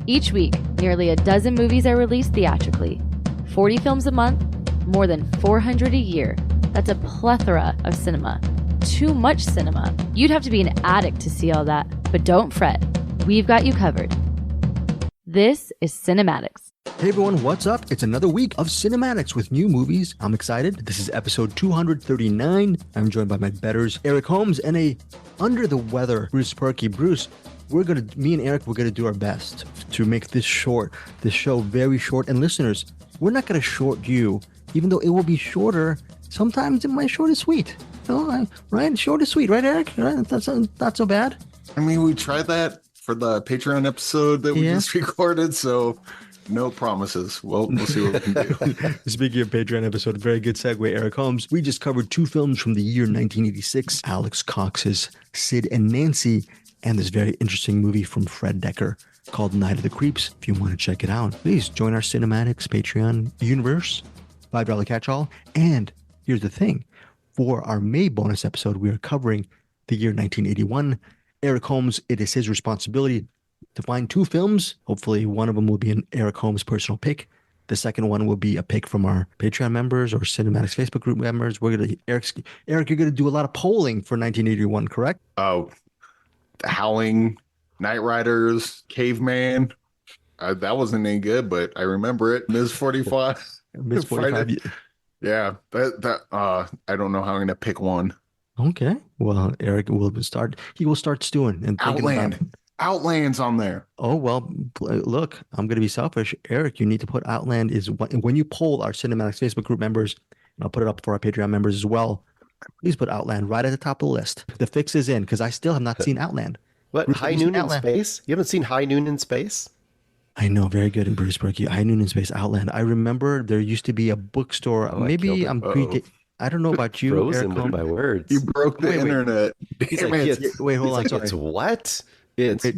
Each week, nearly a dozen movies are released theatrically. 40 films a month, more than 400 a year. That's a plethora of cinema. Too much cinema. You'd have to be an addict to see all that. But don't fret. We've got you covered. This is Cinematics. Hey everyone, what's up? It's another week of Cinematics with new movies. I'm excited. This is episode 239. I'm joined by my betters, Eric Holmes, and a under the weather Bruce Purkey. Bruce, me and Eric, we're gonna do our best to make this show very short. And listeners, we're not gonna short you, even though it will be shorter. Sometimes it might short and sweet. Right? Short and sweet, right, Eric? Right? That's not so bad. I mean, we tried that for the Patreon episode that we just recorded, so no promises. Well, we'll see what we can do. Speaking of Patreon episode, very good segue, Eric Holmes. We just covered two films from the year 1986, Alex Cox's Sid and Nancy, and this very interesting movie from Fred Decker called Night of the Creeps. If you want to check it out, please join our Cinematics Patreon universe, $5 catch-all. And here's the thing. For our May bonus episode, we are covering the year 1981. Eric Holmes, it is his responsibility to find two films. Hopefully one of them will be an Eric Holmes personal pick. The second one will be a pick from our Patreon members or Cinematics Facebook group members. Eric, you're gonna do a lot of polling for 1981, correct? Oh, Howling, Night Riders, Caveman. That wasn't any good, but I remember it. Ms. 45. Ms. 45. Yeah, I don't know how I'm gonna pick one. Okay. Well, Eric will start. He will start stewing and thinking about it. Outland's on there. Oh, well, look, I'm going to be selfish. Eric, you need to put Outland when you poll our Cinematics Facebook group members, and I'll put it up for our Patreon members as well. Please put Outland right at the top of the list. The fix is in because I still have not seen Outland. What? Bruce, High Noon in Space? You haven't seen High Noon in Space? I know, very good in Bruce Purkey. High Noon in Space, Outland. I remember there used to be a bookstore. Maybe I'm I don't know about you, Frozen Eric. With my words. You broke the internet. Wait, hold on. Sorry. It's what?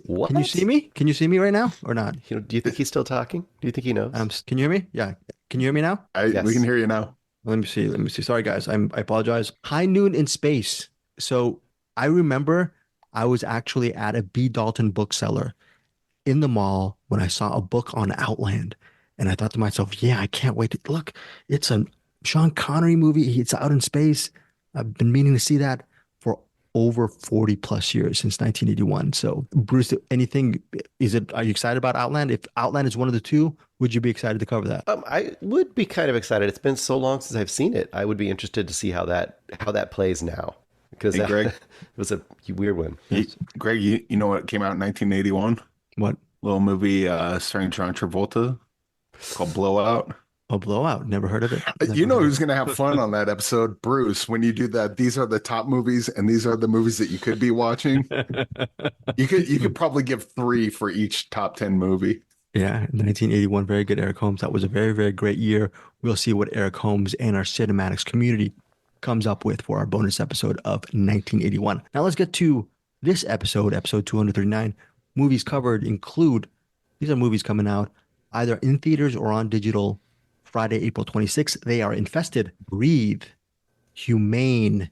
What? Can you see me? Can you see me right now or not? Do you think he's still talking? Do you think he knows? Can you hear me? Yeah. Can you hear me now? Yes. We can hear you now. Let me see. Sorry, guys. I apologize. High Noon in Space. So I remember I was actually at a B. Dalton bookseller in the mall when I saw a book on Outland. And I thought to myself, yeah, I can't wait to look. It's a Sean Connery movie. It's out in space. I've been meaning to see that for over 40 plus years, since 1981. So Bruce, are you excited about Outland? If Outland is one of the two, would you be excited to cover that? I would be kind of excited. It's been so long since I've seen it. I would be interested to see how that plays now. Because Greg, it was a weird one. Greg, you know what came out in 1981? What? Little movie starring John Travolta called Blowout. Oh, Blowout. Never heard of it. You know who's going to have fun on that episode? Bruce, when you do that. These are the top movies, and these are the movies that you could be watching. You could probably give 3 for each top 10 movie. Yeah, 1981. Very good, Eric Holmes. That was a very, very great year. We'll see what Eric Holmes and our Cinematics community comes up with for our bonus episode of 1981. Now let's get to this episode 239. Movies covered include, these are movies coming out either in theaters or on digital Friday, April 26th. They are Infested, Breathe, Humane,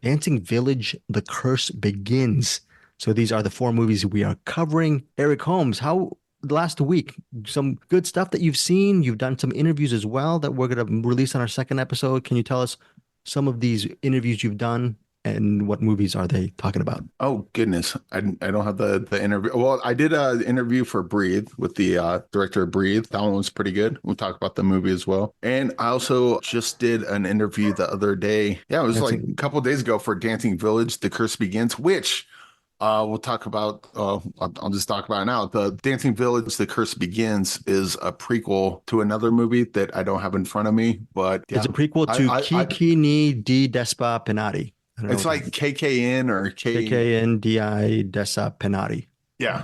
Dancing Village, The Curse Begins. So these are the 4 movies we are covering. Eric Holmes, how last week? Some good stuff that you've seen. You've done some interviews as well that we're going to release on our second episode. Can you tell us some of these interviews you've done and what movies are they talking about? Oh, goodness. I don't have the interview. Well, I did an interview for Breathe with the director of Breathe. That one was pretty good. We'll talk about the movie as well. And I also just did an interview the other day. Yeah, it was like a couple of days ago for Dancing Village, The Curse Begins, which we'll talk about. I'll just talk about it now. The Dancing Village, The Curse Begins is a prequel to another movie that I don't have in front of me. But yeah, it's a prequel to Kiki ni Di Despa Penati. It's like KKN or KKNDI Desa Penati. Yeah.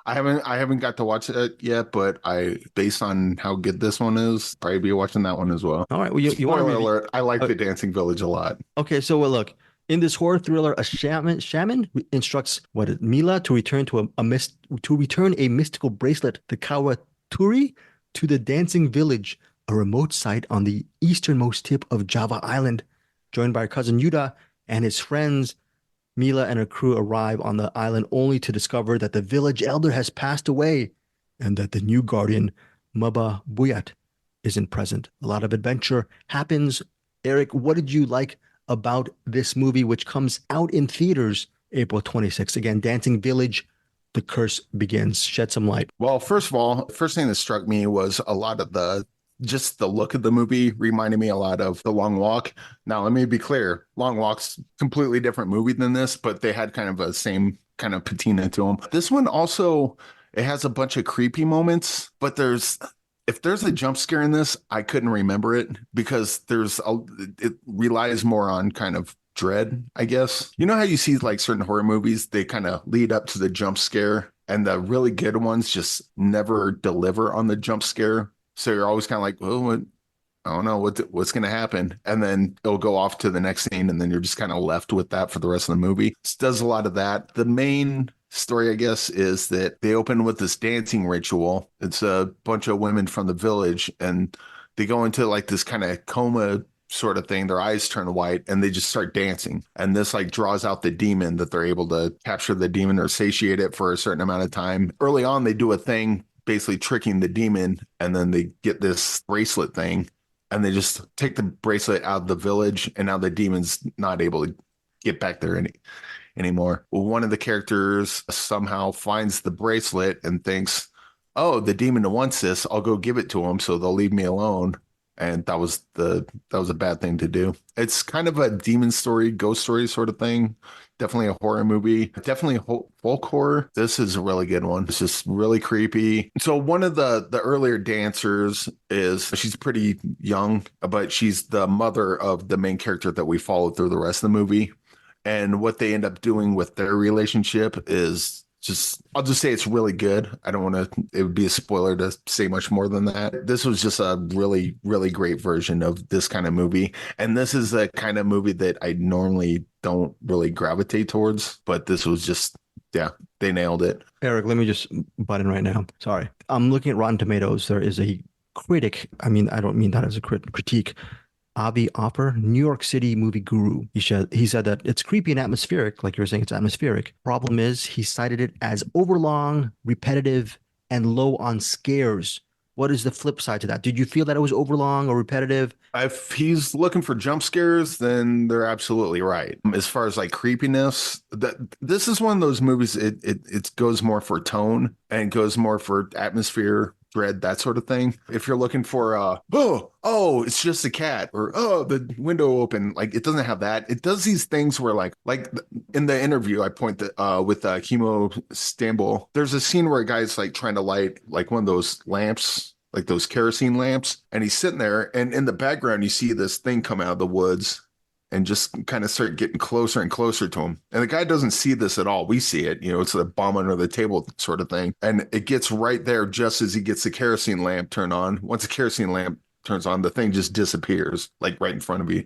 I haven't got to watch it yet, but based on how good this one is, probably be watching that one as well. All right. Well, you want Spoiler alert, I like The Dancing Village a lot. Okay, so look, in this horror thriller, a shaman instructs Mila to return a mystical bracelet, the Kawaturi, to the Dancing Village, a remote site on the easternmost tip of Java Island. Joined by her cousin Yuda and his friends, Mila and her crew arrive on the island only to discover that the village elder has passed away and that the new guardian, Maba Buyat, isn't present. A lot of adventure happens. Eric, what did you like about this movie, which comes out in theaters April 26th? Again, Dancing Village, The Curse Begins. Shed some light. Well, first of all, first thing that struck me was a lot of just the look of the movie reminded me a lot of The Long Walk. Now, let me be clear. Long Walk's completely different movie than this, but they had kind of a same kind of patina to them. This one also, it has a bunch of creepy moments, but if there's a jump scare in this, I couldn't remember it because it relies more on kind of dread, I guess. You know how you see like certain horror movies, they kind of lead up to the jump scare, and the really good ones just never deliver on the jump scare. So you're always kind of like, well, I don't know what's going to happen. And then it'll go off to the next scene, and then you're just kind of left with that for the rest of the movie. It does a lot of that. The main story, I guess, is that they open with this dancing ritual. It's a bunch of women from the village, and they go into like this kind of coma sort of thing. Their eyes turn white, and they just start dancing. And this like draws out the demon, that they're able to capture the demon or satiate it for a certain amount of time. Early on, they do a thing basically tricking the demon, and then they get this bracelet thing, and they just take the bracelet out of the village, and now the demon's not able to get back there anymore. Well, one of the characters somehow finds the bracelet and thinks, oh, the demon wants this, I'll go give it to him so they'll leave me alone. And that was a bad thing to do. It's kind of a demon story, ghost story sort of thing. Definitely a horror movie. Definitely folk horror. This is a really good one. It's just really creepy. So one of the earlier dancers she's pretty young, but she's the mother of the main character that we follow through the rest of the movie. And what they end up doing with their relationship is I'll just say it's really good. I don't want to, it would be a spoiler to say much more than that. This was just a really, really great version of this kind of movie. And this is a kind of movie that I normally don't really gravitate towards, but this was just, yeah, they nailed it. Eric, let me just butt in right now. Sorry. I'm looking at Rotten Tomatoes. There is a critic. I mean, I don't mean that as a critique. Avi Offer, New York City movie guru. He said that it's creepy and atmospheric, like you were saying, it's atmospheric. Problem is, he cited it as overlong, repetitive, and low on scares. What is the flip side to that? Did you feel that it was overlong or repetitive? If he's looking for jump scares, then they're absolutely right. As far as like creepiness, this is one of those movies, it goes more for tone and goes more for atmosphere, dread, that sort of thing. If you're looking for oh, it's just a cat, or oh, the window open, like it doesn't have that. It does these things where like in the interview I with Chemo Stambul, there's a scene where a guy's like trying to light like one of those lamps, like those kerosene lamps, and he's sitting there, and in the background you see this thing come out of the woods and just kind of start getting closer and closer to him. And the guy doesn't see this at all. We see it, it's a bomb under the table sort of thing. And it gets right there just as he gets the kerosene lamp turned on. Once the kerosene lamp turns on, the thing just disappears, like right in front of you.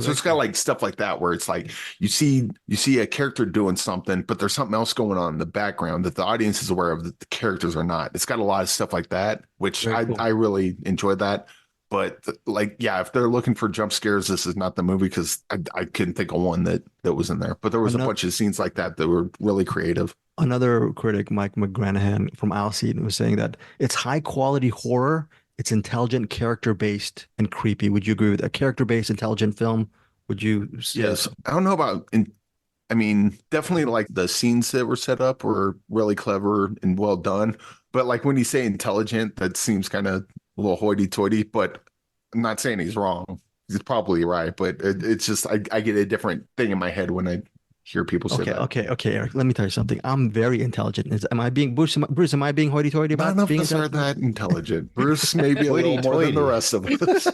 So it's got like stuff like that where it's like you see a character doing something, but there's something else going on in the background that the audience is aware of that the characters are not. It's got a lot of stuff like that, which cool. I really enjoyed that. But if they're looking for jump scares, this is not the movie, because I couldn't think of one that was in there. But there was a bunch of scenes like that were really creative. Another critic, Mike McGranahan from Alcide, was saying that it's high quality horror. It's intelligent, character-based, and creepy. Would you agree with a character-based, intelligent film? Would you say? Yes. I don't know about, definitely like the scenes that were set up were really clever and well done. But like when you say intelligent, that seems kind of a little hoity-toity, but I'm not saying he's wrong. He's probably right, but it's just, I get a different thing in my head when I hear people say that. Okay, Eric, let me tell you something. I'm very intelligent. Am I being, Bruce, am I being hoity-toity about None of being us are that intelligent. Bruce may be a little more than the rest of us.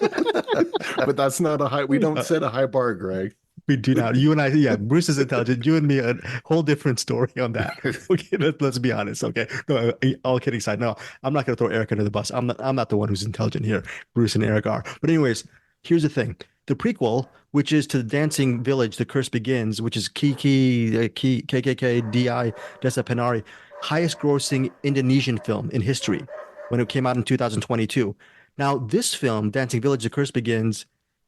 But that's not we don't set a high bar, Greg. We do not. You and I, yeah, Bruce is intelligent. You and me, a whole different story on that. Okay, let's be honest. Okay, no, all kidding aside. No, I'm not going to throw Eric under the bus. I'm not the one who's intelligent here. Bruce and Eric are. But anyways, here's the thing. The prequel, which is to the Dancing Village, The Curse Begins, which is KKK DI Desa Penari, highest grossing Indonesian film in history when it came out in 2022. Now, this film, Dancing Village, The Curse Begins,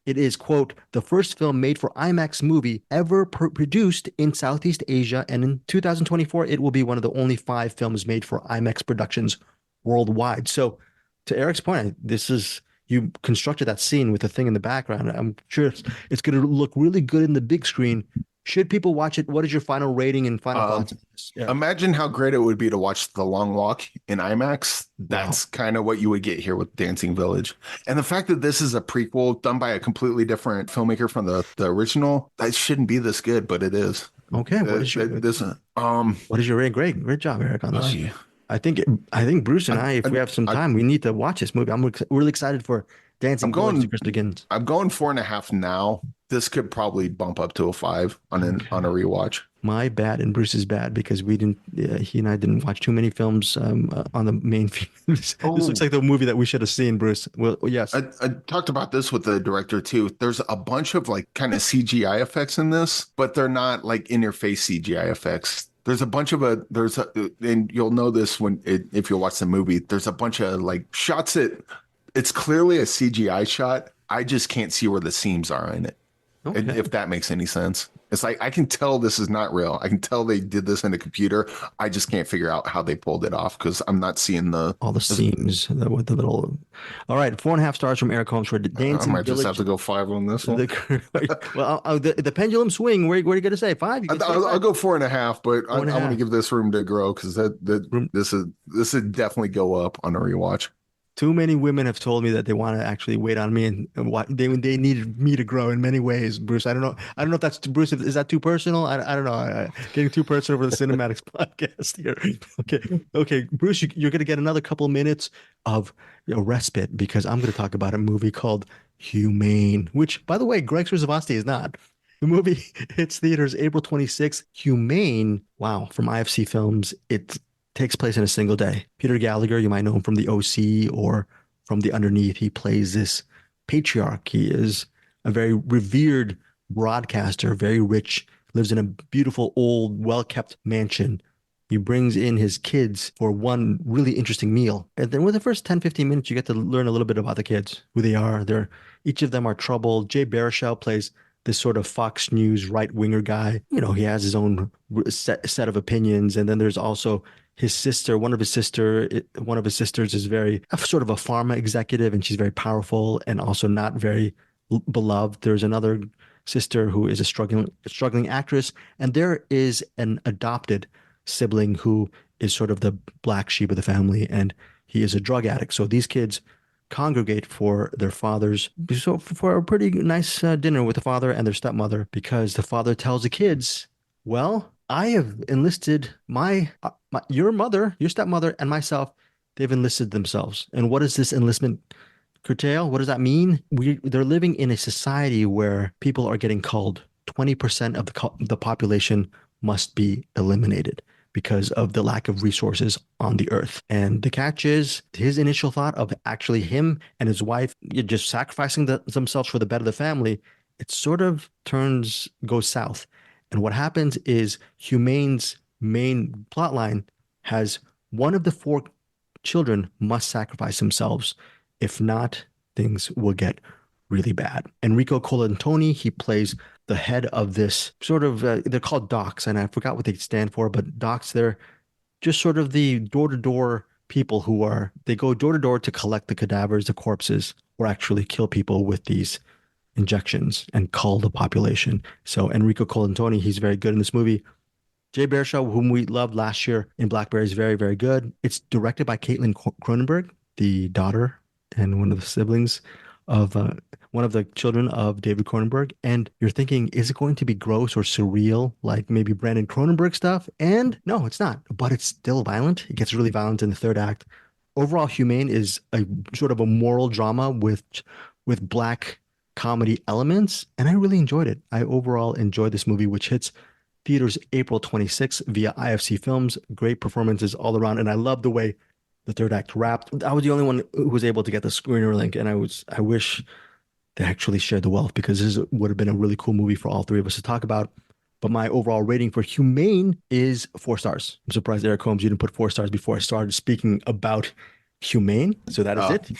it is, quote, the first film made for IMAX movie ever produced in Southeast Asia. And in 2024, it will be one of the only 5 films made for IMAX productions worldwide. So to Eric's point, this is you constructed that scene with the thing in the background. I'm sure it's going to look really good in the big screen. Should people watch it? What is your final rating and final thoughts on this? Yeah. Imagine how great it would be to watch The Long Walk in IMAX. That's kind of what you would get here with Dancing Village. And the fact that this is a prequel done by a completely different filmmaker from the original, that shouldn't be this good, but it is. Okay. What is your rating? Great job, Eric, on this. Yeah. I think Bruce and I, if we have some time, we need to watch this movie. I'm really excited for Dancing Village to Chris Begins. I'm going 4.5 now. This could probably bump up to a 5 on a rewatch. My bad and Bruce's bad because we didn't. He and I didn't watch too many films on the main feed. This looks like the movie that we should have seen, Bruce. Well, yes. I talked about this with the director too. There's a bunch of like kind of CGI effects in this, but they're not like in your face CGI effects. There's a bunch of and you'll know this if you'll watch the movie. There's a bunch of like shots it's clearly a CGI shot. I just can't see where the seams are in it. Okay. If that makes any sense. It's like, I can tell this is not real. I can tell they did this in a computer. I just can't figure out how they pulled it off because I'm not seeing all the seams with the little. All right, 4.5 stars from Eric Holmes for Dancing I might just have to go 5 on this one. The pendulum swing. Where are you going to say 5? I'll go 4.5, but I want to give this room to grow because this would definitely go up on a rewatch. Too many women have told me that they want to actually wait on me and they needed me to grow in many ways, Bruce. I don't know if that's Bruce. Is that too personal? I don't know. Getting too personal for the Cinematics podcast here. Okay, Bruce, you're going to get another couple of minutes of respite because I'm going to talk about a movie called Humane, which, by the way, Greg Srivasti is not. The movie hits theaters April 26th. Humane, wow, from IFC Films. It takes place in a single day. Peter Gallagher, you might know him from The OC or from The Underneath. He plays this patriarch. He is a very revered broadcaster, very rich, lives in a beautiful, old, well-kept mansion. He brings in his kids for one really interesting meal. And then with the first 10, 15 minutes, you get to learn a little bit about the kids, who they are. Each of them are troubled. Jay Baruchel plays this sort of Fox News right-winger guy. He has his own set of opinions. And then there's also his sister, one of his sisters is very sort of a pharma executive, and she's very powerful and also not very beloved. There's another sister who is a struggling actress, and there is an adopted sibling who is sort of the black sheep of the family, and he is a drug addict. So these kids congregate for their fathers, for a pretty nice dinner with the father and their stepmother, because the father tells the kids, well, I have enlisted your mother, your stepmother, and myself. They've enlisted themselves. And what does this enlistment curtail? What does that mean? They're living in a society where people are getting culled. 20% of the population must be eliminated because of the lack of resources on the earth. And the catch is his initial thought of actually him and his wife just sacrificing themselves for the better of the family. It sort of goes south. And what happens is Humane's main plotline has one of the 4 children must sacrifice themselves. If not, things will get really bad. Enrico Colantoni, he plays the head of this sort of, they're called docs, and I forgot what they stand for, but docs, they're just sort of the door-to-door people they go door-to-door to collect the cadavers, the corpses, or actually kill people with these injections and cull the population. So Enrico Colantoni, he's very good in this movie. Jay Baruchel, whom we loved last year in Blackberry, is very, very good. It's directed by Caitlin Cronenberg, the daughter and one of the siblings of one of the children of David Cronenberg. And you're thinking, is it going to be gross or surreal, like maybe Brandon Cronenberg stuff? And no, it's not, but it's still violent. It gets really violent in the third act. Overall, Humane is a sort of a moral drama with black comedy elements, and I really enjoyed it. I overall enjoyed this movie, which hits theaters April 26th via IFC Films. Great performances all around, and I love the way the third act wrapped. I was the only one who was able to get the screener link, and I wish they actually shared the wealth, because this would have been a really cool movie for all 3 of us to talk about. But my overall rating for Humane is 4 stars. I'm surprised, Eric Holmes, you didn't put 4 stars before I started speaking about Humane. So that is it.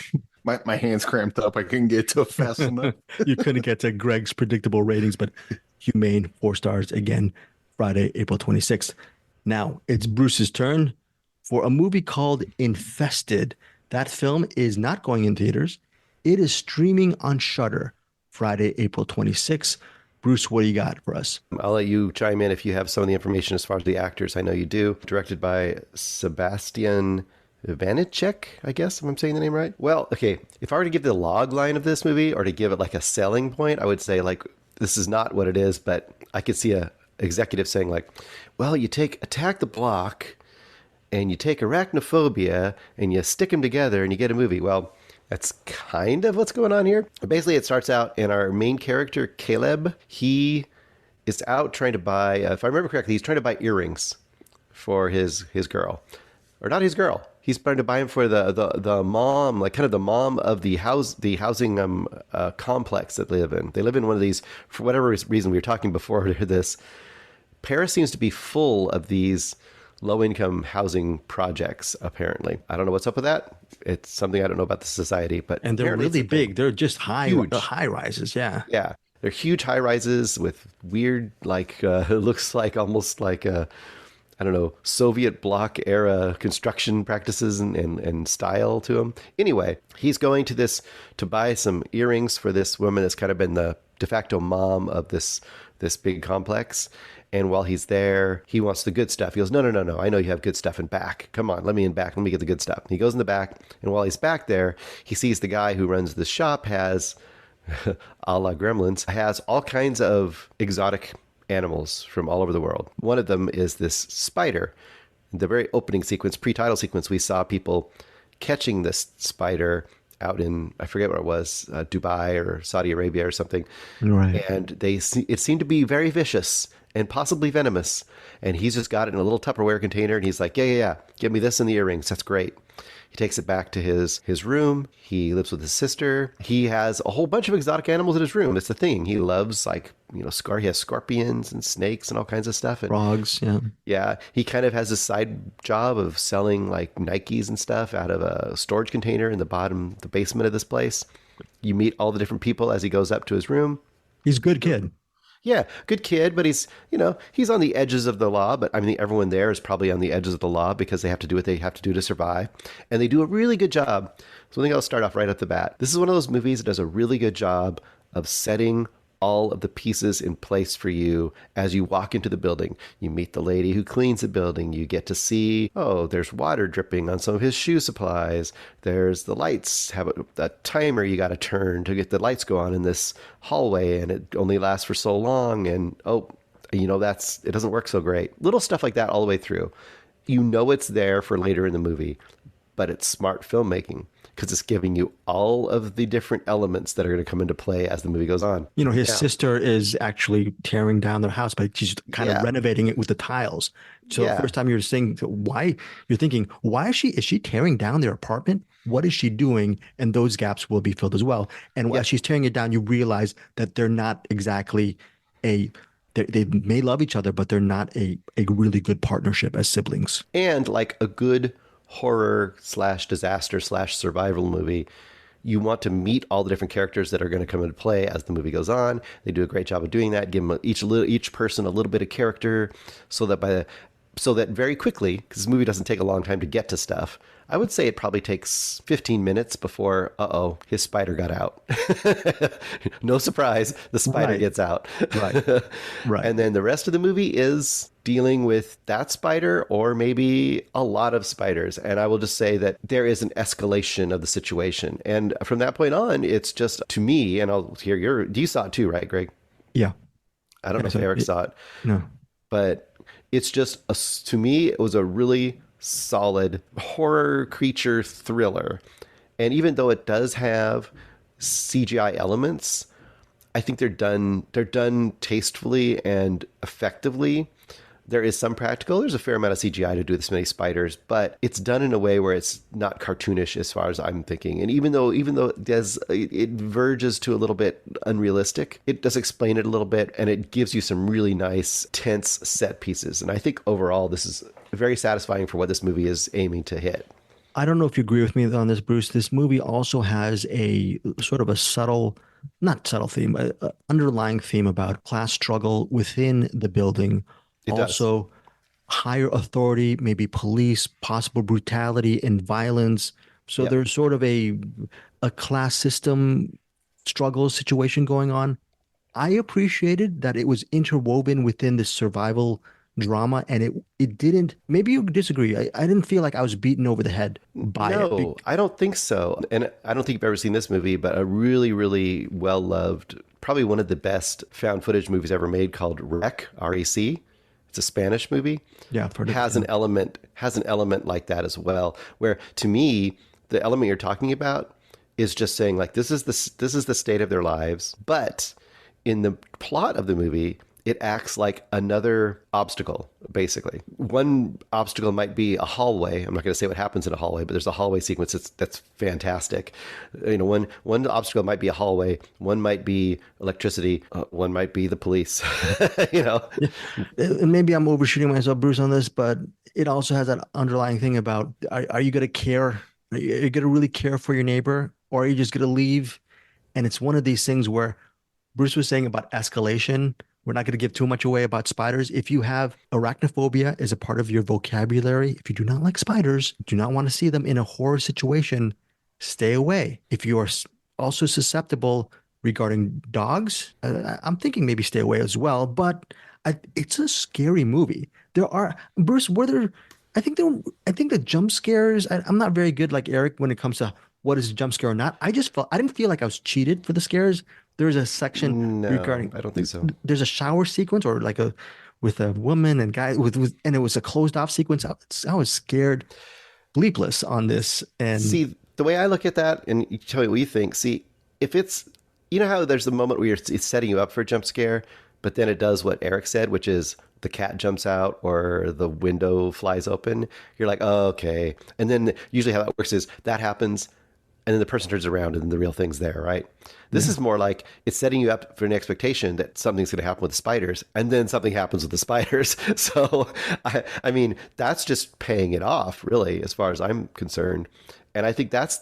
My hands cramped up. I couldn't get to it fast enough. You couldn't get to Greg's predictable ratings, but Humane, 4 stars again, Friday, April 26th. Now it's Bruce's turn. for a movie called Infested. That film is not going in theaters. It is streaming on Shudder Friday, April 26th. Bruce, what do you got for us? I'll let you chime in if you have some of the information as far as the actors. I know you do. Directed by Sebastian Vanicek, I guess, if I'm saying the name right. Well, okay, if I were to give the log line of this movie or to give it like a selling point, I would say like, this is not what it is, but I could see a executive saying like, well, you take Attack the Block and you take Arachnophobia and you stick them together and you get a movie. Well, that's kind of what's going on here. Basically, it starts out in our main character, Caleb. He is out trying to buy, if I remember correctly, he's trying to buy earrings for his girl. Or not his girl. He's trying to buy them for the mom, like kind of the mom of the housing complex that they live in. They live in one of these, for whatever reason we were talking before this. Paris seems to be full of these low-income housing projects, apparently. I don't know what's up with that. It's something I don't know about the society, but and they're really big. They're just high rises. Yeah. Yeah. They're huge high rises with weird, like, it looks like almost like a, I don't know, Soviet bloc era construction practices and style to them. Anyway, he's going to buy some earrings for this woman that's kind of been the de facto mom of this big complex. And while he's there, he wants the good stuff. He goes, no. I know you have good stuff in back. Come on, let me in back. Let me get the good stuff. And he goes in the back. And while he's back there, he sees the guy who runs the shop has, a la Gremlins, has all kinds of exotic animals from all over the world. One of them is this spider. In the very opening sequence, pre-title sequence, we saw people catching this spider out in, I forget where it was, Dubai or Saudi Arabia or something. Right. And it seemed to be very vicious and possibly venomous. And he's just got it in a little Tupperware container. And he's like, yeah, give me this and the earrings. That's great. He takes it back to his room. He lives with his sister. He has a whole bunch of exotic animals in his room. It's the thing. He loves, like, he has scorpions and snakes and all kinds of stuff. And frogs, yeah. Yeah. He kind of has a side job of selling like Nikes and stuff out of a storage container in the basement of this place. You meet all the different people as he goes up to his room. He's a good kid. Yeah, good kid, but he's on the edges of the law, but I mean, everyone there is probably on the edges of the law because they have to do what they have to do to survive. And they do a really good job. So I think I'll start off right at the bat. This is one of those movies that does a really good job of setting all of the pieces in place for you as you walk into the building. You meet the lady who cleans the building. You get to see, there's water dripping on some of his shoe supplies. There's the lights, have a timer you got to turn to get the lights go on in this hallway, and it only lasts for so long. And, it doesn't work so great. Little stuff like that all the way through. You know it's there for later in the movie, but it's smart filmmaking, because it's giving you all of the different elements that are going to come into play as the movie goes on. His sister is actually tearing down their house, but she's kind of renovating it with the tiles. So the first time you're thinking, why is she tearing down their apartment? What is she doing? And those gaps will be filled as well. And while she's tearing it down, you realize that they're not exactly they may love each other, but they're not a really good partnership as siblings. And like a good horror / disaster / survival movie, you want to meet all the different characters that are going to come into play as the movie goes on. They do a great job of doing that. Give them each person a little bit of character, so that very quickly, because this movie doesn't take a long time to get to stuff. I would say it probably takes 15 minutes before, his spider got out. No surprise, the spider gets out. Right. And then the rest of the movie is dealing with that spider or maybe a lot of spiders. And I will just say that there is an escalation of the situation. And from that point on, it's just, to me, and I'll hear you saw it too, right, Greg? Yeah. I don't know if Eric saw it. No. But it's just, to me, it was a really solid horror creature thriller. And even though it does have CGI elements, I think they're done tastefully and effectively. There is some practical. There's a fair amount of CGI to do this many spiders, but it's done in a way where it's not cartoonish as far as I'm thinking. And even though it verges to a little bit unrealistic, it does explain it a little bit, and it gives you some really nice, tense set pieces. And I think overall, this is very satisfying for what this movie is aiming to hit. I don't know if you agree with me on this, Bruce. This movie also has a sort of a not subtle theme, underlying theme about class struggle within the building. It also higher authority, maybe police, possible brutality and violence. So Yep. there's sort of a class system struggle situation going on. I appreciated that it was interwoven within the survival drama, and it didn't. Maybe you disagree. I didn't feel like I was beaten over the head by it. No, I don't think so. And I don't think you've ever seen this movie, but a really, really well loved, probably one of the best found footage movies ever made, called Rec, REC. It's a Spanish movie. Yeah, I've heard of has it. an element like that as well. Where to me, the element you're talking about is just saying like this is the state of their lives, but in the plot of the movie, it acts like another obstacle, basically. One obstacle might be a hallway. I'm not going to say what happens in a hallway, but there's a hallway sequence that's fantastic. You know, one obstacle might be a hallway, one might be electricity, one might be the police. You know, And maybe I'm overshooting myself, Bruce, on this, but it also has that underlying thing about are you going to care? Are you going to really care for your neighbor, or are you just going to leave? And it's one of these things where Bruce was saying about escalation. We're not going to give too much away about spiders. If you have arachnophobia as a part of your vocabulary, if you do not like spiders, do not want to see them in a horror situation, stay away. If you are also susceptible regarding dogs, I'm thinking maybe stay away as well. But it's a scary movie. There are Bruce. I think the jump scares. I'm not very good like Eric when it comes to what is a jump scare or not. I didn't feel like I was cheated for the scares. There's a section no, regarding. I don't think so. There's a shower sequence or like with a woman and guy and it was a closed off sequence. I was scared bleepless on this. And See, the way I look at that, and you tell me what you think. See, if it's, you know how there's the moment where it's setting you up for a jump scare, but then it does what Eric said, which is the cat jumps out or the window flies open. You're like, oh, okay. And then usually how that works is that happens, and then the person turns around and the real thing's there, right? This is more like it's setting you up for an expectation that something's going to happen with the spiders, and then something happens with the spiders. So, I mean, that's just paying it off, really, as far as I'm concerned. And I think that's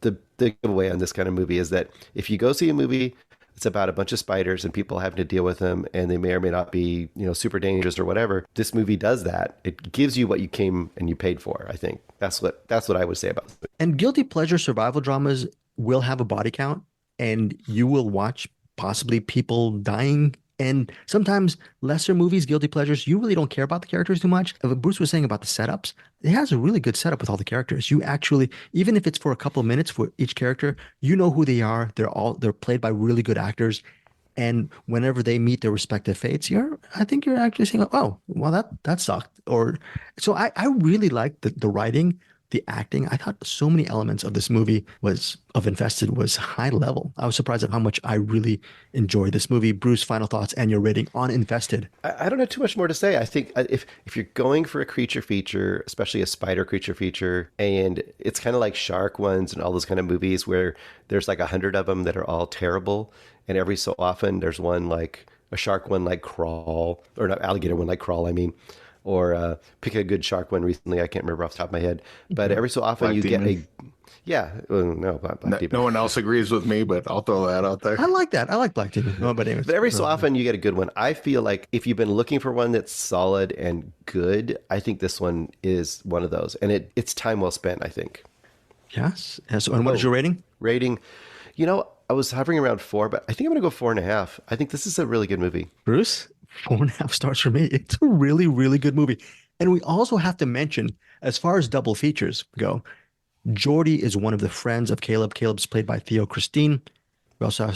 the giveaway on this kind of movie is that if you go see a movie, it's about a bunch of spiders and people having to deal with them, and they may or may not be, you know, super dangerous or whatever. This movie does that. It gives you what you came and you paid for. I think that's what I would say about it. And guilty pleasure survival dramas will have a body count, and you will watch possibly people dying. And sometimes lesser movies, guilty pleasures, you really don't care about the characters too much. Bruce was saying about the setups. It has a really good setup with all the characters. You actually, even if it's for a couple of minutes for each character, you know who they are. They're played by really good actors. And whenever they meet their respective fates, I think you're actually saying, oh, well, that sucked. Or so I really liked the writing, the acting. I thought so many elements of this movie of Infested was high level. I was surprised at how much I really enjoyed this movie. Bruce, final thoughts and your rating on Infested. I don't have too much more to say. I think if you're going for a creature feature, especially a spider creature feature, and it's kind of like shark ones and all those kind of movies where there's like 100 of them that are all terrible, and every so often there's one like a shark one like Crawl, or not alligator one like Crawl, I mean. Or pick a good shark one recently. I can't remember off the top of my head. But every so often Black you Demon. get no, Black Demon. No one else agrees with me, but I'll throw that out there. I like that. I like Black Demon. No, but anyways, But every so often you get a good one. I feel like if you've been looking for one that's solid and good, I think this one is one of those. And it's time well spent, I think. yes. So, and what is your rating? Rating, you know, I was hovering around 4, but I think I'm going to go 4.5. I think this is a really good movie. Bruce, 4.5 stars for me. It's a really, really good movie. And we also have to mention, as far as double features go, Jordy is one of the friends of Caleb. Caleb's played by Theo Christine. We also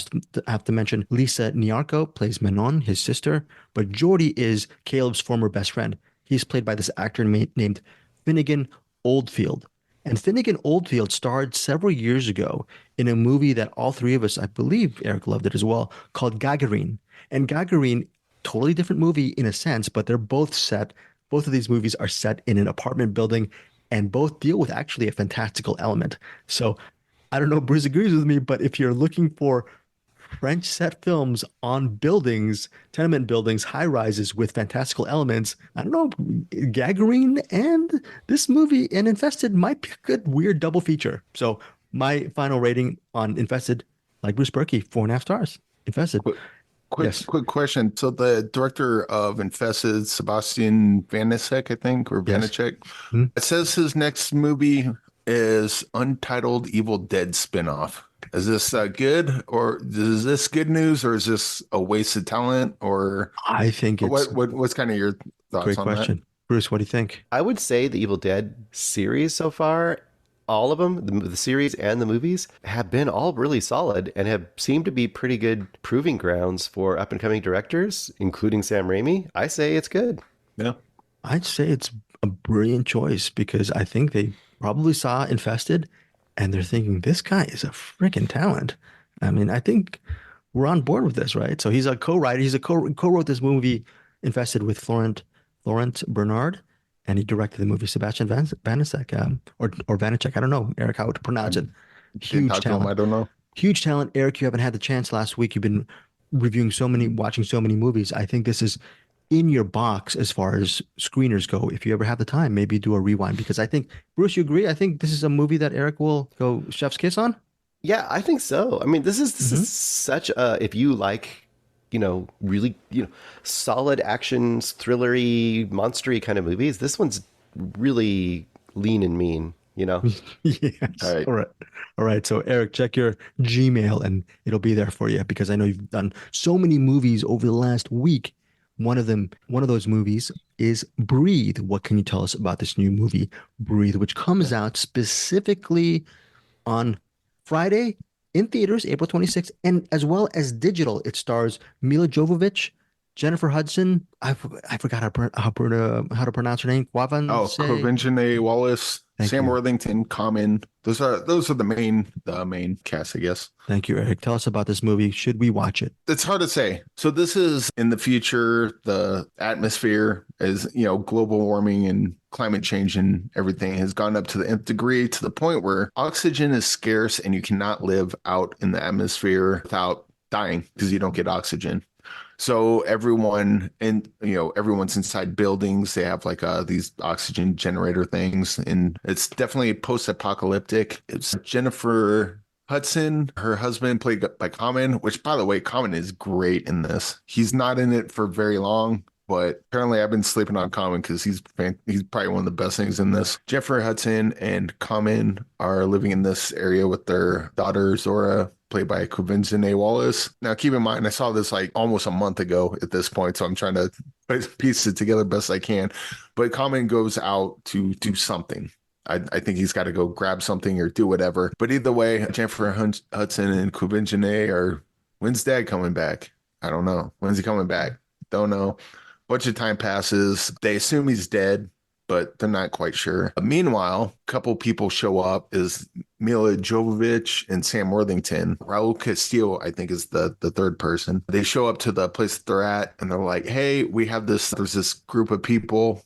have to mention Lisa Nyarko plays Manon, his sister. But Jordy is Caleb's former best friend. He's played by this actor named Finnegan Oldfield. And Finnegan Oldfield starred several years ago in a movie that all three of us, I believe Eric loved it as well, called Gagarine. And Gagarine, totally different movie in a sense, but they're both of these movies are set in an apartment building and both deal with actually a fantastical element. So I don't know if Bruce agrees with me, but if you're looking for French set films on buildings, tenement buildings, high rises with fantastical elements, I don't know, Gagarine and this movie and Infested might be a good weird double feature. So my final rating on Infested, like Bruce Purkey, 4.5 stars. Infested. Yes. Quick question. So the director of Infested, Sebastian Vanicek, I think, or Yes. Vanacek, Mhm. it says his next movie is Untitled Evil Dead spinoff. Is this good, or is this good news, or is this a wasted talent, or I think it's what's kind of your thoughts great on that? question. Bruce, what do you think? I would say the Evil Dead series so far, all of them, the series and the movies, have been all really solid and have seemed to be pretty good proving grounds for up and coming directors, including Sam Raimi. I say it's good. Yeah. I'd say it's a brilliant choice because I think they probably saw Infested and they're thinking this guy is a freaking talent. I mean, I think we're on board with this, right? So he's a co-writer. He's a co-wrote this movie Infested with Florent Bernard, and he directed the movie Sebastian Vanacek, or Vanacek. I don't know, Eric, how to pronounce it. Didn't Huge talk to him. I talent. don't know. Huge talent. Eric, you haven't had the chance last week. You've been watching so many movies. I think this is in your box as far as screeners go. If you ever have the time, maybe do a rewind because I think, Bruce, you agree? I think this is a movie that Eric will go chef's kiss on. Yeah, I think so. I mean, this Mhm. is such a if you like, really, solid actions, thrillery, monstery kind of movies, this one's really lean and mean, Yes. All right. All right. All right. So, Eric, check your Gmail and it'll be there for you because I know you've done so many movies over the last week. One of those movies is Breathe. What can you tell us about this new movie, Breathe, which comes out specifically on Friday in theaters, April 26th, and as well as digital. It stars Mila Jovovich, Jennifer Hudson. I forgot how to pronounce her name. Quavan Oh, say. Covention Wallace, Thank Sam you. Worthington, Common. Those are the main cast, I guess. Thank you, Eric. Tell us about this movie. Should we watch it? It's hard to say. So this is in the future. The atmosphere is, global warming and climate change and everything has gone up to the nth degree to the point where oxygen is scarce and you cannot live out in the atmosphere without dying because you don't get oxygen. So everyone's inside buildings. They have like these oxygen generator things, and it's definitely post-apocalyptic. It's Jennifer Hudson, her husband, played by Common, which, by the way, Common is great in this. He's not in it for very long, but apparently I've been sleeping on Common because he's probably one of the best things in this. Jennifer Hudson and Common are living in this area with their daughter Zora, played by Covention Wallace. Now, keep in mind, I saw this like almost a month ago at this point, so I'm trying to piece it together best I can. But Common goes out to do something. I think he's got to go grab something or do whatever. But either way, Jennifer Hudson and Covention are, when's Dad coming back? I don't know. When's he coming back? Don't know. Bunch of time passes. They assume he's dead, but they're not quite sure. Meanwhile, a couple people show up is Mila Jovovich and Sam Worthington. Raul Castillo, I think, is the third person. They show up to the place that they're at and they're like, hey, there's this group of people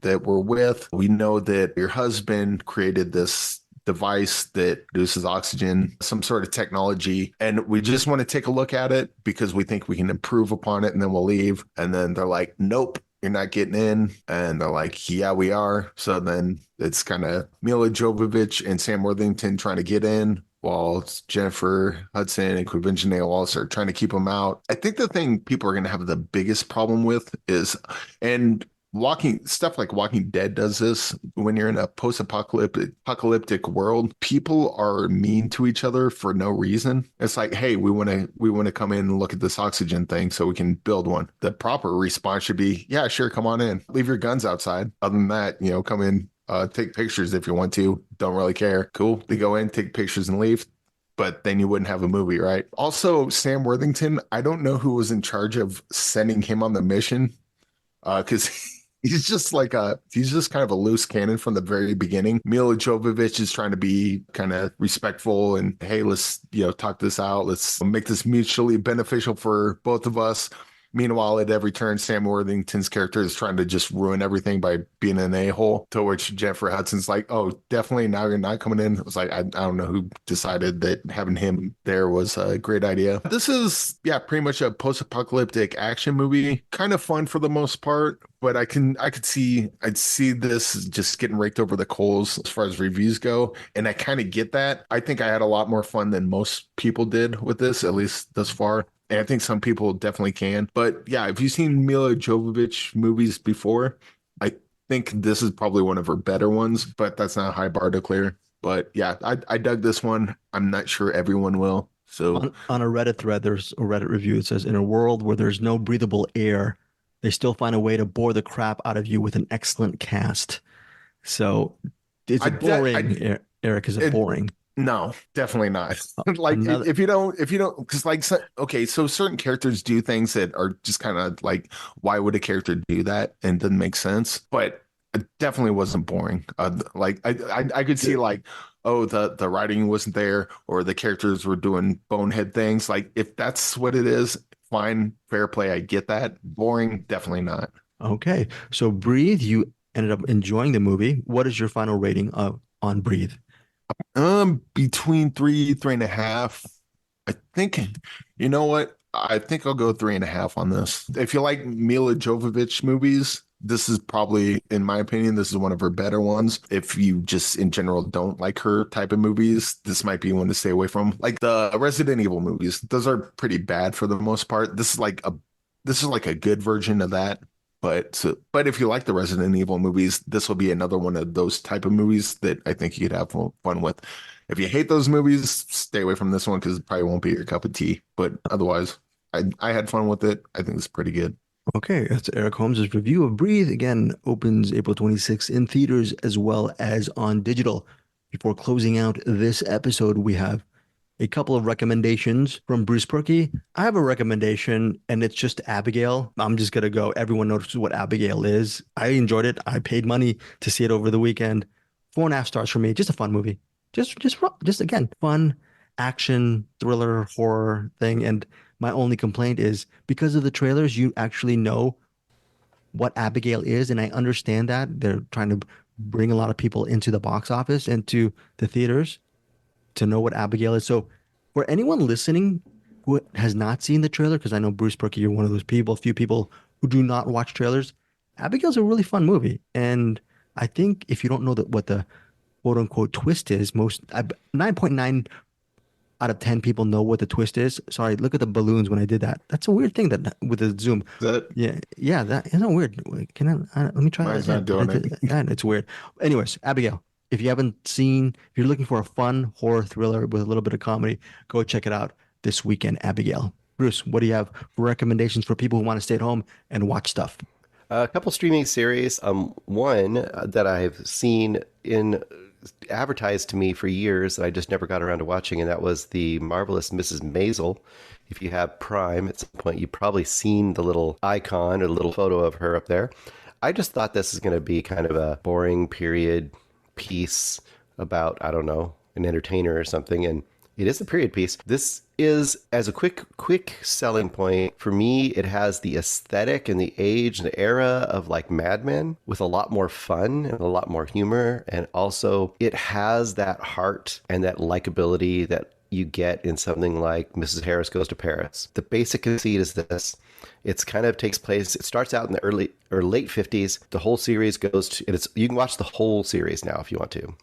that we're with. We know that your husband created this device that produces oxygen, some sort of technology, and we just want to take a look at it because we think we can improve upon it and then we'll leave. And then they're like, nope, you're not getting in. And they're like, yeah, we are. So then it's kind of Mila Jovovich and Sam Worthington trying to get in while Jennifer Hudson and Covention Wallace are trying to keep them out. I think the thing people are going to have the biggest problem with is, and Walking Dead does this when you're in a post-apocalyptic world. People are mean to each other for no reason. It's like, hey, we want to come in and look at this oxygen thing so we can build one. The proper response should be, yeah, sure, come on in. Leave your guns outside. Other than that, come in, take pictures if you want to. Don't really care. Cool. They go in, take pictures, and leave. But then you wouldn't have a movie, right? Also, Sam Worthington, I don't know who was in charge of sending him on the mission, because he's just kind of a loose cannon from the very beginning. Mila Jovovich is trying to be kind of respectful and, hey, let's, talk this out. Let's make this mutually beneficial for both of us. Meanwhile, at every turn, Sam Worthington's character is trying to just ruin everything by being an a-hole, to which Jennifer Hudson's like, oh, definitely, now you're not coming in. It was like, I don't know who decided that having him there was a great idea. This is, pretty much a post-apocalyptic action movie. Kind of fun for the most part, but I'd see this just getting raked over the coals as far as reviews go. And I kind of get that. I think I had a lot more fun than most people did with this, at least thus far. And I think some people definitely can. But yeah, if you've seen Mila Jovovich movies before, I think this is probably one of her better ones, but that's not a high bar to clear. But yeah, I dug this one. I'm not sure everyone will. So On a Reddit thread, there's a Reddit review. It says, in a world where there's no breathable air, they still find a way to bore the crap out of you with an excellent cast. So it's boring, Eric. Is it boring? No, definitely not. Like Another, if you don't, because like, okay, so certain characters do things that are just kind of like, why would a character do that? And it doesn't make sense. But it definitely wasn't boring. Like I could see like, oh, the writing wasn't there, or the characters were doing bonehead things. Like if that's what it is, fine, fair play. I get that. Boring, definitely not. okay. So Breathe, you ended up enjoying the movie. What is your final rating on Breathe? Between three and a half. I think, you know what? I think I'll go 3.5 on this. If you like Mila Jovovich movies, this is probably, in my opinion, this is one of her better ones. If you just in general don't like her type of movies, this might be one to stay away from. Like the Resident Evil movies, those are pretty bad for the most part. This is like a good version of that. But if you like the Resident Evil movies, this will be another one of those type of movies that I think you'd have fun with. If you hate those movies, stay away from this one because it probably won't be your cup of tea. But otherwise, I had fun with it. I think it's pretty good. Okay, that's Eric Holmes' review of Breathe. Again, opens April 26th in theaters as well as on digital. Before closing out this episode, we have a couple of recommendations from Bruce Purkey. I have a recommendation, and it's just Abigail. I'm just going to go. Everyone knows what Abigail is. I enjoyed it. I paid money to see it over the weekend. 4.5 stars for me. Just a fun movie. Just again, fun action, thriller, horror thing. And my only complaint is because of the trailers, you actually know what Abigail is. And I understand that they're trying to bring a lot of people into the box office and to the theaters to know what Abigail is. So for anyone listening who has not seen the trailer, because I know Bruce Purkey, you're one of those people, few people who do not watch trailers, Abigail's a really fun movie. And I think if you don't know what the quote unquote twist is, 9.9 out of 10 people know what the twist is. Sorry, look at the balloons when I did that. That's a weird thing that with the zoom. Yeah, that isn't weird. Let me try Mine's that not doing it. Yeah, it's weird. Anyways, Abigail, if you haven't seen, if you're looking for a fun horror thriller with a little bit of comedy, go check it out this weekend, Abigail. Bruce, what do you have for recommendations for people who want to stay at home and watch stuff? A couple streaming series. One that I've seen advertised to me for years that I just never got around to watching, and that was the marvelous Mrs. Maisel. If you have Prime, at some point you've probably seen the little icon or the little photo of her up there. I just thought this is going to be kind of a boring period piece about, I don't know, an entertainer or something, and it is a period piece. This is, as a quick selling point, for me, it has the aesthetic and the age and the era of like Mad Men with a lot more fun and a lot more humor. And also it has that heart and that likability that you get in something like Mrs. Harris Goes to Paris. The basic conceit is this. It's kind of takes place, it starts out in the early or late 50s. The whole series goes to, you can watch the whole series now if you want to.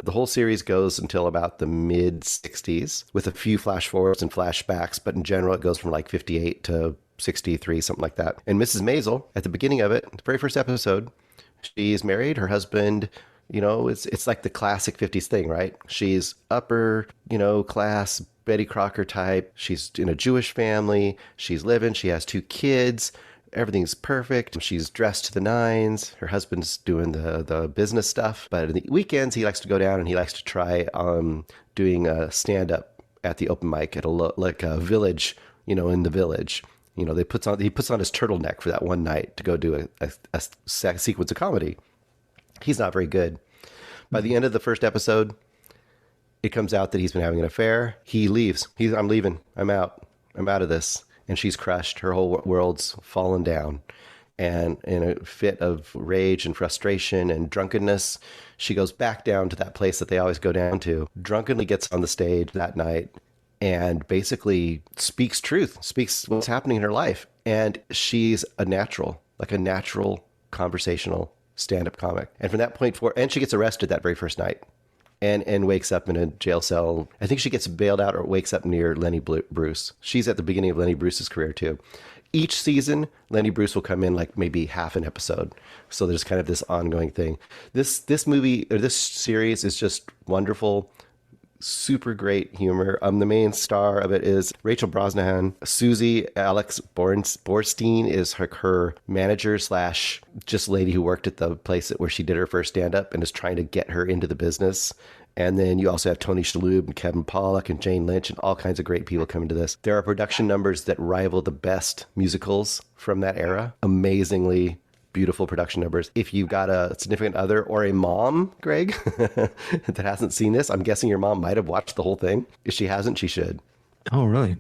The whole series goes until about the mid 60s with a few flash forwards and flashbacks, but in general, it goes from like 58 to 63, something like that. And Mrs. Maisel, at the beginning of it, the very first episode, she's married. Her husband, it's like the classic 50s thing, right? She's upper, class, Betty Crocker type. She's in a Jewish family. She's living. She has 2 kids. Everything's perfect. She's dressed to the nines. Her husband's doing the business stuff. But in the weekends, he likes to go down and he likes to try doing a stand-up at the open mic at a village, in the village. He puts on his turtleneck for that one night to go do a sequence of comedy. He's not very good. By the end of the first episode, it comes out that he's been having an affair. He leaves. I'm leaving. I'm out. I'm out of this. And she's crushed. Her whole world's fallen down. And in a fit of rage and frustration and drunkenness, she goes back down to that place that they always go down to, drunkenly gets on the stage that night and basically speaks truth, speaks what's happening in her life. And she's a natural conversational stand-up comic. And from that point forward, and she gets arrested that very first night. and wakes up in a jail cell. I think she gets bailed out or wakes up near Lenny Bruce. She's at the beginning of Lenny Bruce's career too. Each season, Lenny Bruce will come in like maybe half an episode. So there's kind of this ongoing thing. This movie or this series is just wonderful. Super great humor. The main star of it is Rachel Brosnahan. Susie Alex Borstein is her manager slash just lady who worked at the place where she did her first stand-up and is trying to get her into the business. And then you also have Tony Shalhoub and Kevin Pollak and Jane Lynch and all kinds of great people coming to this. There are production numbers that rival the best musicals from that era. Amazingly beautiful production numbers. If you've got a significant other or a mom, Greg, that hasn't seen this, I'm guessing your mom might have watched the whole thing. If she hasn't, she should. Oh, really?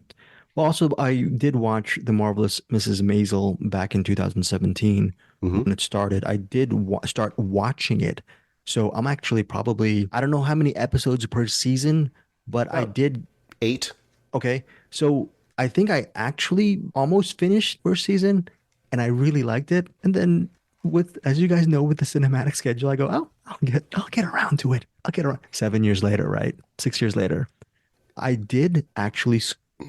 Well, also, I did watch The Marvelous Mrs. Maisel back in 2017 when it started. I did start watching it. So I'm actually probably, I don't know how many episodes per season, but I did 8. Okay. So I think I actually almost finished first season and I really liked it. And then as you guys know, with the cinematic schedule, I go, oh, I'll get around to it. I'll get around. 7 years later, right? 6 years later, I did actually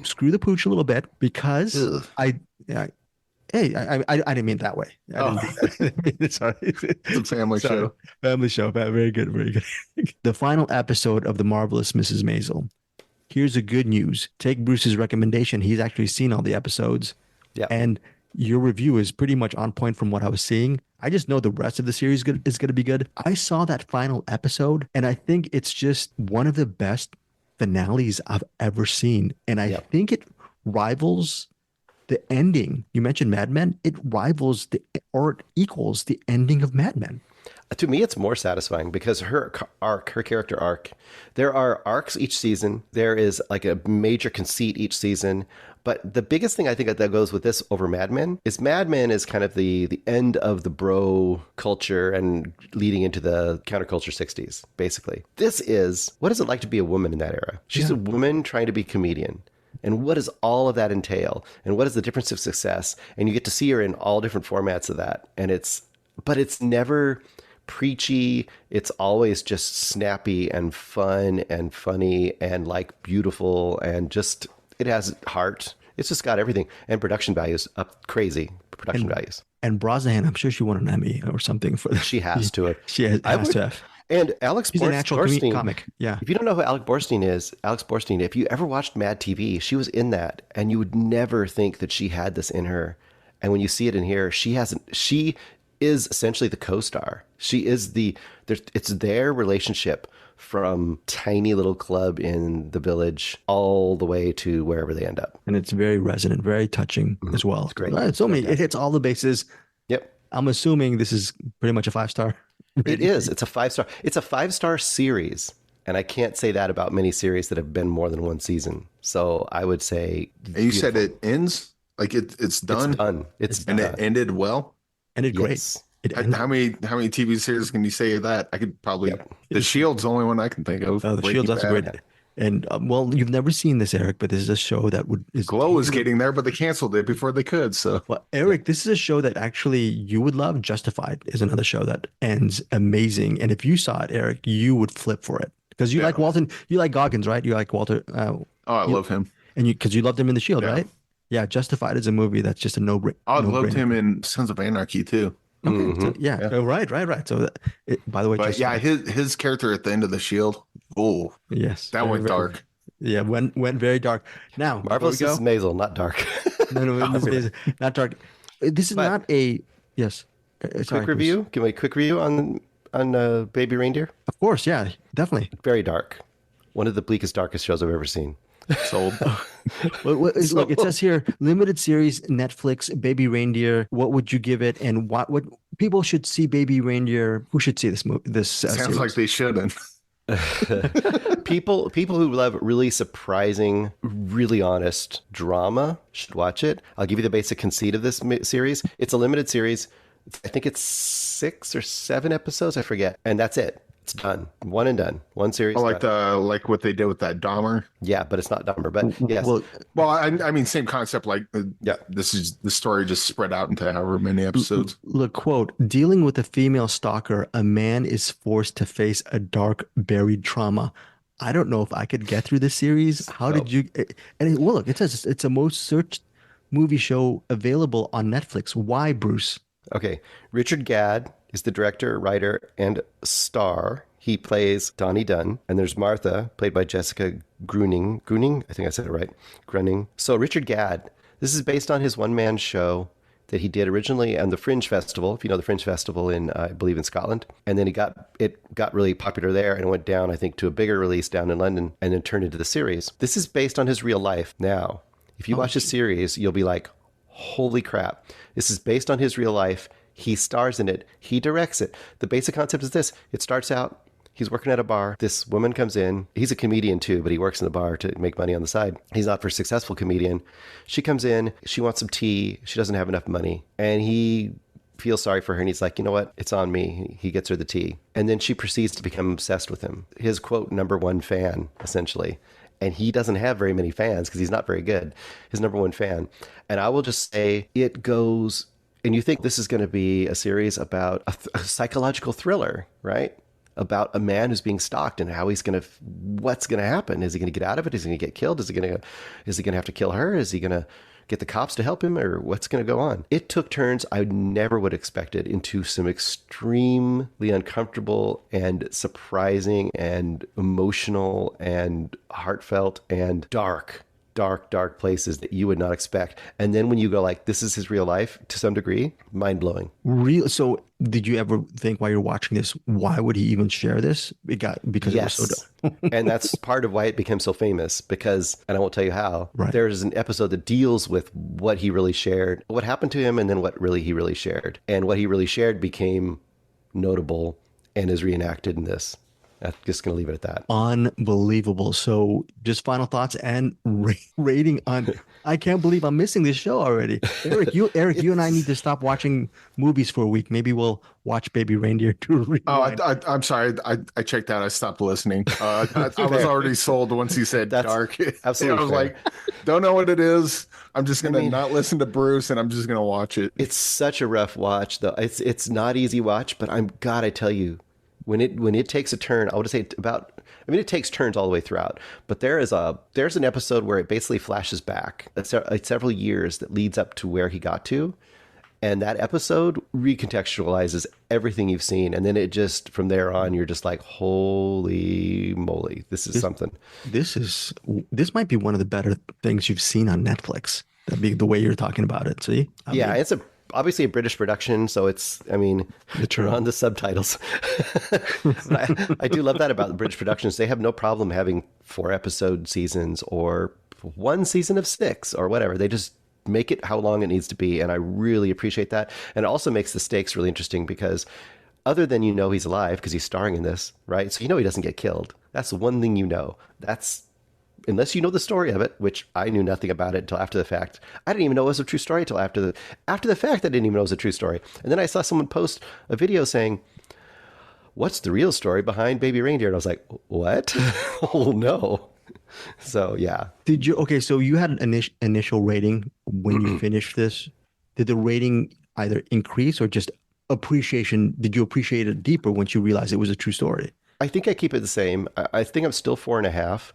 screw the pooch a little bit because I didn't mean it that way. I didn't mean it. Sorry. It's a family show. Family show. Very good. Very good. The final episode of The Marvelous Mrs. Maisel. Here's the good news. Take Bruce's recommendation. He's actually seen all the episodes. Yeah. And your review is pretty much on point from what I was seeing. I just know the rest of the series is going to be good. I saw that final episode, and I think it's just one of the best finales I've ever seen. And I think it rivals the ending. You mentioned Mad Men. It rivals or it equals the ending of Mad Men. To me, it's more satisfying because her character arc, there are arcs each season. There is like a major conceit each season. But the biggest thing I think that goes with this over Mad Men is kind of the end of the bro culture and leading into the counterculture 60s, basically. This is, what is it like to be a woman in that era? She's a woman trying to be a comedian. And what does all of that entail? And what is the difference of success? And you get to see her in all different formats of that. And it's never preachy. It's always just snappy and fun and funny and like beautiful and just, it has heart. It's just got everything. And production values up crazy production values. And Brosnahan, I'm sure she won an Emmy or something for that. She has to have. She has to have. And Alex She's an actual comic. Yeah. If you don't know who Alex Borstein is, if you ever watched Mad TV, she was in that, and you would never think that she had this in her. And when you see it in here, she is essentially the co-star. She is it's their relationship from tiny little club in the village all the way to wherever they end up. And it's very resonant, very touching as well. It's great. It hits all the bases. Yep. I'm assuming this is pretty much a 5-star. It is. It's a 5-star. It's a 5-star series. And I can't say that about many series that have been more than one season. So I would say. And you said it ends? Like it's done? It's done. And it ended well? Ended great. How many TV series can you say that? I could probably. The Shield's the only one I can think of. Oh, The Shield's, that's great. And well, you've never seen this, Eric, but this is a show that Glow is getting there, but they canceled it before they could. So, well, Eric, this is a show that actually you would love. Justified is another show that ends amazing, and if you saw it, Eric, you would flip for it because you like Walton, you like Goggins, right? You like Walter. I love him, and because you loved him in The Shield, right? Yeah, Justified is a movie that's just a no-brainer. I loved him in Sons of Anarchy too. Okay. So, right. So, by the way, but his character at the end of The Shield. Oh, yes, that went dark. Yeah, went very dark. Now, Marvelous Mrs. Maisel, not dark. no, not dark. This is not a yes. Quick review. Give me a quick review on Baby Reindeer. Of course, yeah, definitely. Very dark. One of the bleakest, darkest shows I've ever seen. Sold. Look, it says here, limited series, Netflix, Baby Reindeer. What would you give it? And what people should see Baby Reindeer? Who should see this movie? Sounds series? Like they shouldn't. People who love really surprising, really honest drama should watch it. I'll give you the basic conceit of this series. It's a limited series. I think it's 6 or 7 episodes. I forget. And that's it. It's done. One and done. One series. Oh, like done. like what they did with that Dahmer. Yeah, but it's not Dahmer. But yes. Well, I mean, same concept. Like, Yeah. this is the story just spread out into however many episodes. Look, quote, dealing with a female stalker, a man is forced to face a dark, buried trauma. I don't know if I could get through this series. How did you? Well, look, it says it's a most searched movie show available on Netflix. Why, Bruce? Okay. Richard Gadd is the director, writer, and star. He plays Donnie Dunn. And there's Martha, played by Jessica Gruning. Gruning? I think I said it right. Grunning. So Richard Gadd, this is based on his one-man show that he did originally on the Fringe Festival, if you know the Fringe Festival in, I believe, in Scotland. And then it got really popular there and it went down, I think, to a bigger release down in London and then turned into the series. This is based on his real life. Now, if you watch the series, you'll be like, holy crap. This is based on his real life. He stars in it. He directs it. The basic concept is this. It starts out, he's working at a bar. This woman comes in. He's a comedian too, but he works in the bar to make money on the side. He's not a successful comedian. She comes in. She wants some tea. She doesn't have enough money. And he feels sorry for her. And he's like, you know what? It's on me. He gets her the tea. And then she proceeds to become obsessed with him. His, quote, number one fan, essentially. And he doesn't have very many fans because he's not very good. His number one fan. And I will just say it goes... And you think this is going to be a series about a psychological thriller, right? About a man who's being stalked and how what's going to happen? Is he going to get out of it? Is he going to get killed? Is he going to have to kill her? Is he going to get the cops to help him, or what's going to go on? It took turns I never would have expected into some extremely uncomfortable and surprising and emotional and heartfelt and dark places that you would not expect. And then when you go like, this is his real life to some degree, mind blowing. So did you ever think while you're watching this, why would he even share this? Because yes. It was so dope. And that's part of why it became so famous, because, and I won't tell you how, right. There's an episode that deals with what he really shared, what happened to him, and then what he really shared. And what he really shared became notable and is reenacted in this. I'm just going to leave it at that. Unbelievable. So just final thoughts and rating on, I can't believe I'm missing this show already. Eric, you and I need to stop watching movies for a week. Maybe we'll watch Baby Reindeer to rewind. I'm sorry. I checked out. I stopped listening. I was already sold once he said dark. Absolutely. I was like, don't know what it is. I'm just going to not listen to Bruce and I'm just going to watch it. It's such a rough watch though. It's not easy watch, but I tell you, when it takes a turn, I would say it takes turns all the way throughout, but there's an episode where it basically flashes back several years that leads up to where he got to. And that episode recontextualizes everything you've seen. And then it just, from there on, you're just like, holy moly, this is something. This might be one of the better things you've seen on Netflix. That'd be the way you're talking about it. See? It's obviously a British production, so turn on the subtitles. But I do love that about the British productions. They have no problem having 4-episode seasons or 1 season of 6 or whatever. They just make it how long it needs to be, and I really appreciate that. And it also makes the stakes really interesting because other than he's alive because he's starring in this, right? So he doesn't get killed. That's the one thing That's unless you know the story of it, which I knew nothing about it until after the fact. I didn't even know it was a true story until after the fact. I didn't even know it was a true story. And then I saw someone post a video saying, what's the real story behind Baby Reindeer? And I was like, what? Oh, no. So, yeah. So you had an initial rating when you finished this. Did the rating either increase or just appreciation? Did you appreciate it deeper once you realized it was a true story? I think I keep it the same. I think I'm still 4.5.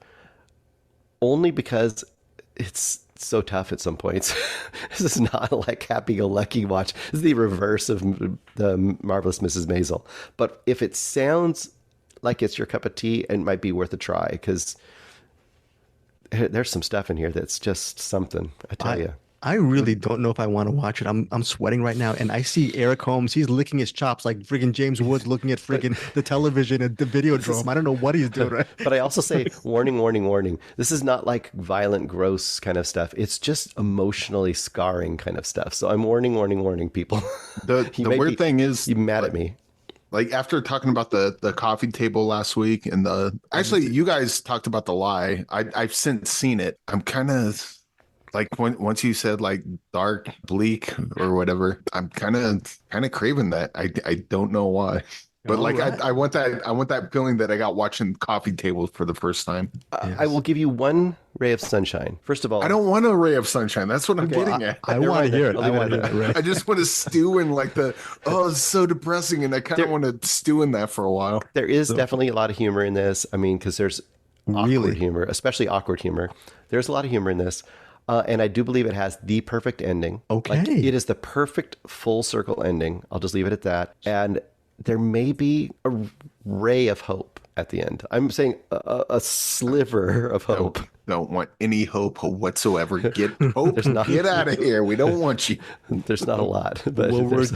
Only because it's so tough at some points. This is not like happy-go-lucky watch. This is the reverse of the Marvelous Mrs. Maisel. But if it sounds like it's your cup of tea, it might be worth a try because there's some stuff in here that's just something, I tell you. I really don't know if I want to watch it. I'm sweating right now, and I see Eric Holmes. He's licking his chops like friggin' James Woods looking at friggin' the television at the Videodrome. I don't know what he's doing. Right? But I also say, warning, warning, warning. This is not like violent, gross kind of stuff. It's just emotionally scarring kind of stuff. So I'm warning, warning, warning people. The weird thing is, you mad at me. Like after talking about the coffee table last week and actually you guys talked about The Lie. I've since seen it. I'm kind of. Like once you said like dark, bleak or whatever, I'm kind of craving that. I don't know why. But All like right. I want that feeling that I got watching Coffee Table for the first time. I will give you one ray of sunshine. First of all, I don't want a ray of sunshine. That's what I'm getting at. I Never want to mind hear then. it. I'll I leave it want to at hear it. Right. I just want to stew in like it's so depressing, and I kind of want to stew in that for a while. there is definitely a lot of humor in this. I mean, because there's Really? awkward humor, especially awkward humor. There's a lot of humor in this. And I do believe it has the perfect ending. Okay. Like, it is the perfect full circle ending. I'll just leave it at that. And there may be a ray of hope at the end. I'm saying a sliver of hope. Don't want any hope whatsoever. Get out of here. We don't want you. There's not a lot. But Well, there's-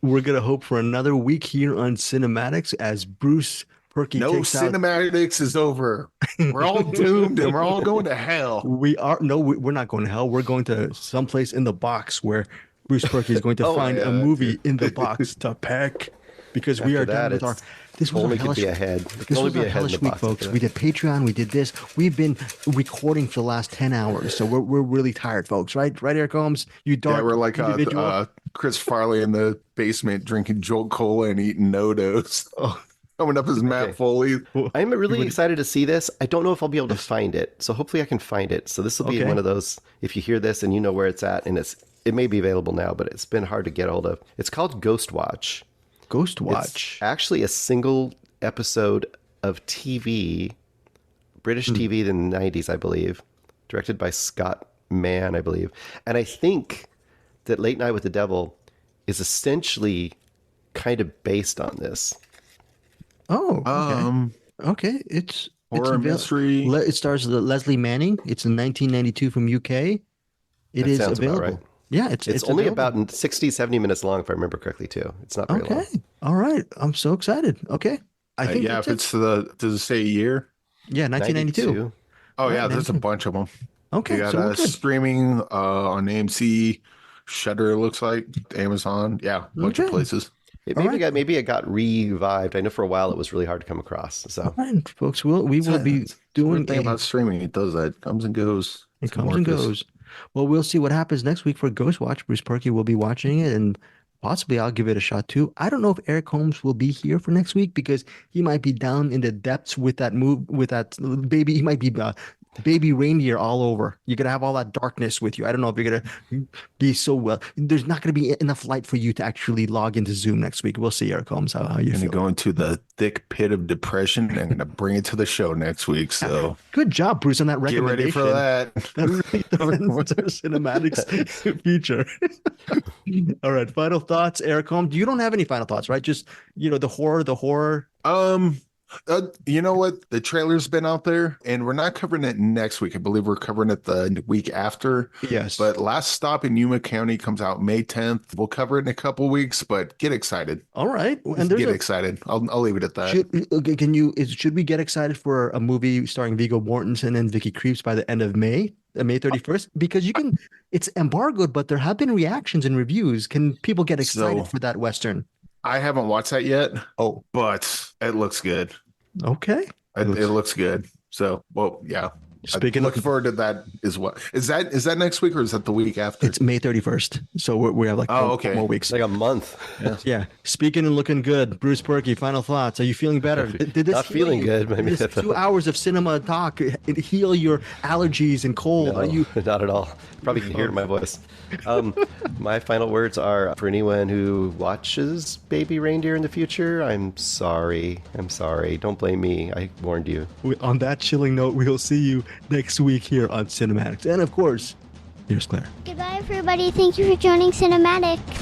we're gonna hope for another week here on Cinematics as Bruce Purkey No, takes out. cinematics is over. We're all doomed, and we're all going to hell. We're not going to hell. We're going to someplace in the box where Bruce Purkey is going to find a movie in the box to peck, because we are After done that, with our. it's This was only our could be hellish, ahead. It can this only was be our ahead in hellish the week, box folks. after We that. did Patreon. We did this. We've been recording for the last 10 hours, so we're really tired, folks. Right, Eric Holmes? You dark Yeah, we're like individual. Chris Farley in the basement drinking Jolt Cola and eating Nodos. Oh. Coming up as Matt Foley. I'm really excited to see this. I don't know if I'll be able to find it, so hopefully I can find it. So this will be Okay. one of those, if you hear this and you know where it's at, and it may be available now, but it's been hard to get hold of. It's called Ghost Watch. Ghost It's Watch. actually a single episode of TV, British TV in the 90s, I believe, directed by Scott Mann, I believe. And I think that Late Night with the Devil is essentially kind of based on this. Oh, okay. Okay, it's Horror mystery. It stars Leslie Manning. It's in 1992 from UK. It That is sounds about available. right. Yeah, It's only available. about 60, 70 minutes long, if I remember correctly, too. It's not very long. Okay. All right. I'm so excited. Okay. I think Yeah, that's if it. it's does it say a year? Yeah, 1992. 92. Oh Right, yeah, there's a 92. bunch of them. Okay, They got so we're good. streaming on AMC, Shudder. It looks like Amazon. Yeah, a bunch of Okay. places. Maybe it got revived. I know for a while it was really hard to come across. So All right, folks. We will be The doing weird thing a, about streaming, it does that. Comes and goes. it It's comes and Marcus. goes. Well, we'll see what happens next week for Ghost Watch. Bruce Purkey will be watching it, and possibly I'll give it a shot too. I don't know if Eric Holmes will be here for next week because he might be down in the depths with that baby. He might be baby reindeer all over. You're gonna have all that darkness with you. I don't know if you're gonna be so well. There's not gonna be enough light for you to actually log into Zoom next week. We'll see, Eric Holmes, how you I'm gonna feel. go into the thick pit of depression and I'm gonna bring it to the show next week. So Good job, Bruce, on that get recommendation. ready for that. That really defends our cinematics feature. All right, final thoughts, Eric Holmes. You don't have any final thoughts, right? Just the horror. You know what? The trailer's been out there, and we're not covering it next week. I believe we're covering it the week after. Yes, But Last Stop in Yuma County comes out May 10th. We'll cover it in a couple weeks, but get excited. all right. And Get there's excited. I'll leave it at that. should we get excited for a movie starring Viggo Mortensen and Vicky Creeps by the end of May? May 31st? Because it's embargoed, but there have been reactions and reviews. Can people get excited for that Western? I haven't watched that yet. Oh, But it looks good. okay. It looks good. So, well, yeah. Speaking looking forward to that as well. Is that next week or is that the week after? It's May 31st. So we have like four more weeks. it's like a month. Yeah. Speaking and looking good. Bruce Purkey, final thoughts. Are you feeling better? Did this Not heal feeling you? good, but I mean, Did this 2 hours of cinema talk heal your allergies and cold? No, Are you not at all. Probably can hear it in my voice. My final words are for anyone who watches Baby Reindeer in the future, I'm sorry. Don't blame me. I warned you. on that chilling note, we'll see you next week here on Cinematics. And of course, here's Claire. Goodbye, everybody. Thank you for joining Cinematics.